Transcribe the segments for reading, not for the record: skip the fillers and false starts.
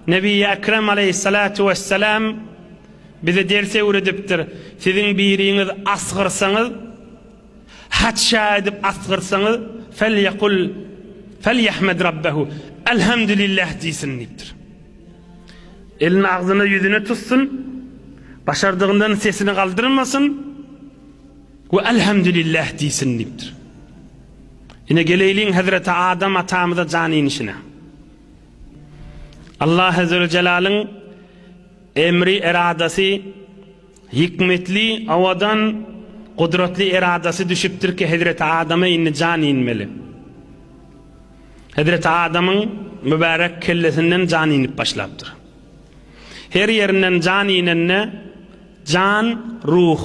Nebi Ekrem aleyhissalatu vesselam bize derse öğretiptir. Sizin biriniz asgırsanız, hatşa edip asgırsanız, felyahmed rabbehu, elhamdülillah diyesin deyiptir. Elini ağzına yüzüne tutsun, başardığından sesini kaldırmasın ve elhamdülillah diyesin deyiptir. Yine geleyliğin Hazreti Adam atamıza canin işine. Allah Azze ve Celal'ın emri eradası, hikmetli, avadan kudretli eradası düşüptür ki Hazreti Adam'a inni can inmeli. Hazreti Adam'ın mübarek kellesinden can inip başlaptır. Her yerinden can inenne can ruh,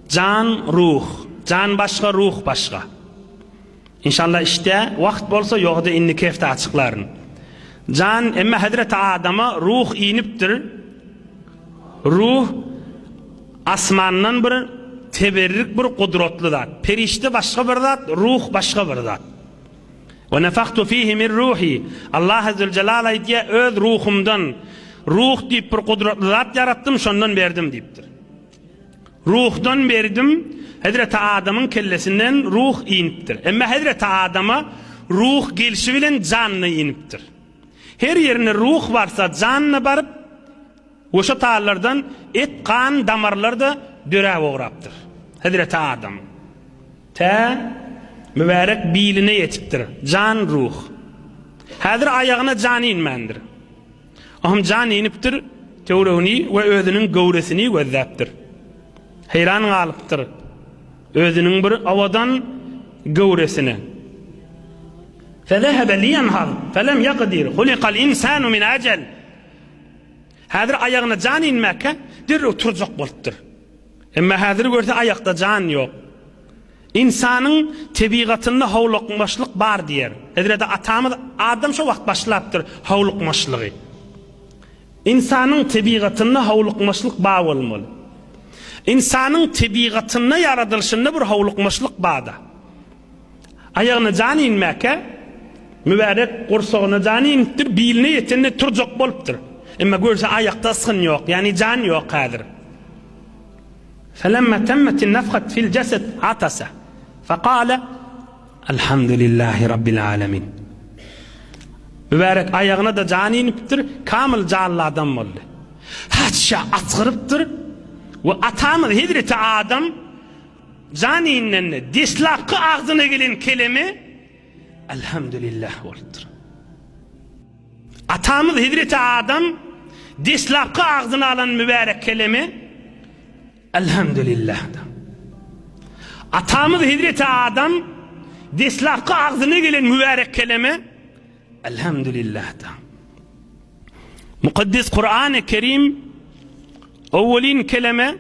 can ruh, can başka ruh başka. İnşallah işte vakt bolsa yokda inni kefte açıkların. Can emme Hazreti Adam'a ruh iniptir. Ruh asmandan bir teberrik bir kudretli zat. Perişte başka bir zat, ruh başka bir zat. Ve nefaktu fihi min ruhi. Allah Azze ve Celal aydiye öz ruhumdan ruh deyip bir kudretli zat yarattım, şondan verdim deyiptir. Ruhdan verdim, Hazreti Adam'ın kellesinden ruh iniptir. Emme Hazreti Adam'a ruh gelişi bilen canlı iniptir. Her yerine ruh varsa canlı barıp oşa tağlardan et, kan, damarlar da döre uğraptır. Hazreti Adam ta mübarek biline yetiptir. Can ruh. Hazır ayağına can inmendir. Ahım can iniptir, tevrevni ve özünün gövresini gözzaptır. Hayran kalıptır. Özünün bir avadan gövresini. فذهب لينهض فلم يقدر خلق الإنسان من أجل. Hazır ayağına can inmekle dirre oturacak boluptur. Ama hazır görse ayakta can yok. İnsanın tebigatında havlukmaşlık var diyer. Hazreti atamız Adam şu vakt başlaptır havlukmaşlığı. İnsanın tebigatında havlukmaşlık bağ olmalı. İnsanın tebigatında yaratılışında bir havlukmaşlık bağda. Ayağına can inmekle mübarek kursağına can iniptir, biline yetenine turcak boluptur. Ama görse ayakta sıkın yok, yani can yok kadir. فَلَمَّا تَمَّتِ النَّفْخَةِ فِي الْجَسَدِ عَتَسَ فَقَالَ الْحَمْدُ لِلّٰهِ رَبِّ الْعَالَمِينَ. Mübarek ayağına da can iniptir, kamil canlı adam oldu. Haçşa atırıptır ve atamız Hazreti Adam can inenle dislakı ağzına gelen kelime elhamdülillah oldudur. Atamız Hazreti Adam dislakı ağzına alan mübarek kelime elhamdülillah. Atamız Hazreti Adam dislakı ağzına gelen mübarek kelime elhamdülillah. Mukaddes Kur'an-ı Kerim evvelin kelime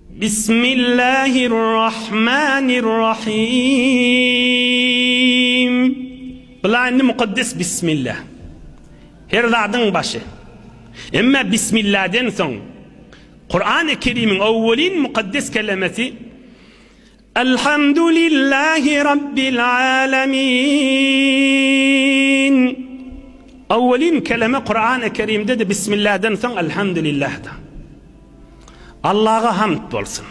Bismillahirrahmanirrahim. Bilaini mukaddes Bismillah. Her zadın başı. Ama Bismillah'den son Kur'an-ı Kerim'in evvelin mukaddes kelimesi Elhamdülillahi Rabbil alemin. Evvelin kelime Kur'an-ı Kerim'de de Bismillah'den son Elhamdülillah'da. Allah'a hamd olsun.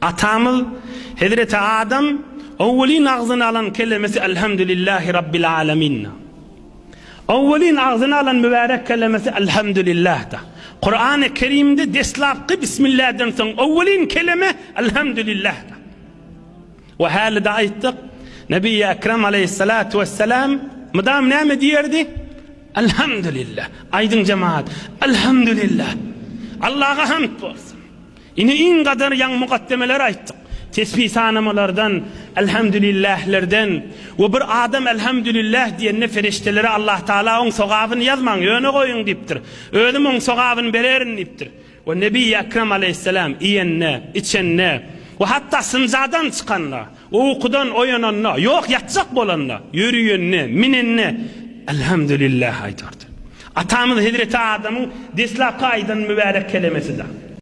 Atamız Hazreti Adam evvelin ağzına alan kelimesi Elhamdülillahi Rabbil alemin. Evvelin ağzına alan mübarek kelimesi Elhamdülillah'da. Kur'an-ı Kerim'de deslapkı Bismillah'dan son evvelin kelime Elhamdülillah'da. Ve halde ayettik Nebi Ekrem aleyhissalatu vesselam madam ne diyerdi? Elhamdülillah. Aydın cemaat. Elhamdülillah. Allah'a hamd olsun. Yine in kadar yan mukaddemeler ayettik. Tesbih sanamalardan, elhamdülillahlerden ve bir adam elhamdülillah diyene feriştelere Allah Teala on sogabını yazman, öne koyun deyiptir. Ödüm on sogabını bererin deyiptir. Ve Nebi Ekrem aleyhisselam iyenne, içenne ve hatta sıncadan çıkanla, o ukudan oyananla, yok yatacak bolanla, yürüyenle, minenne elhamdülillah aydardı. Atamız Hazreti Adam'ın dislakı aydan mübarek kelimesi de.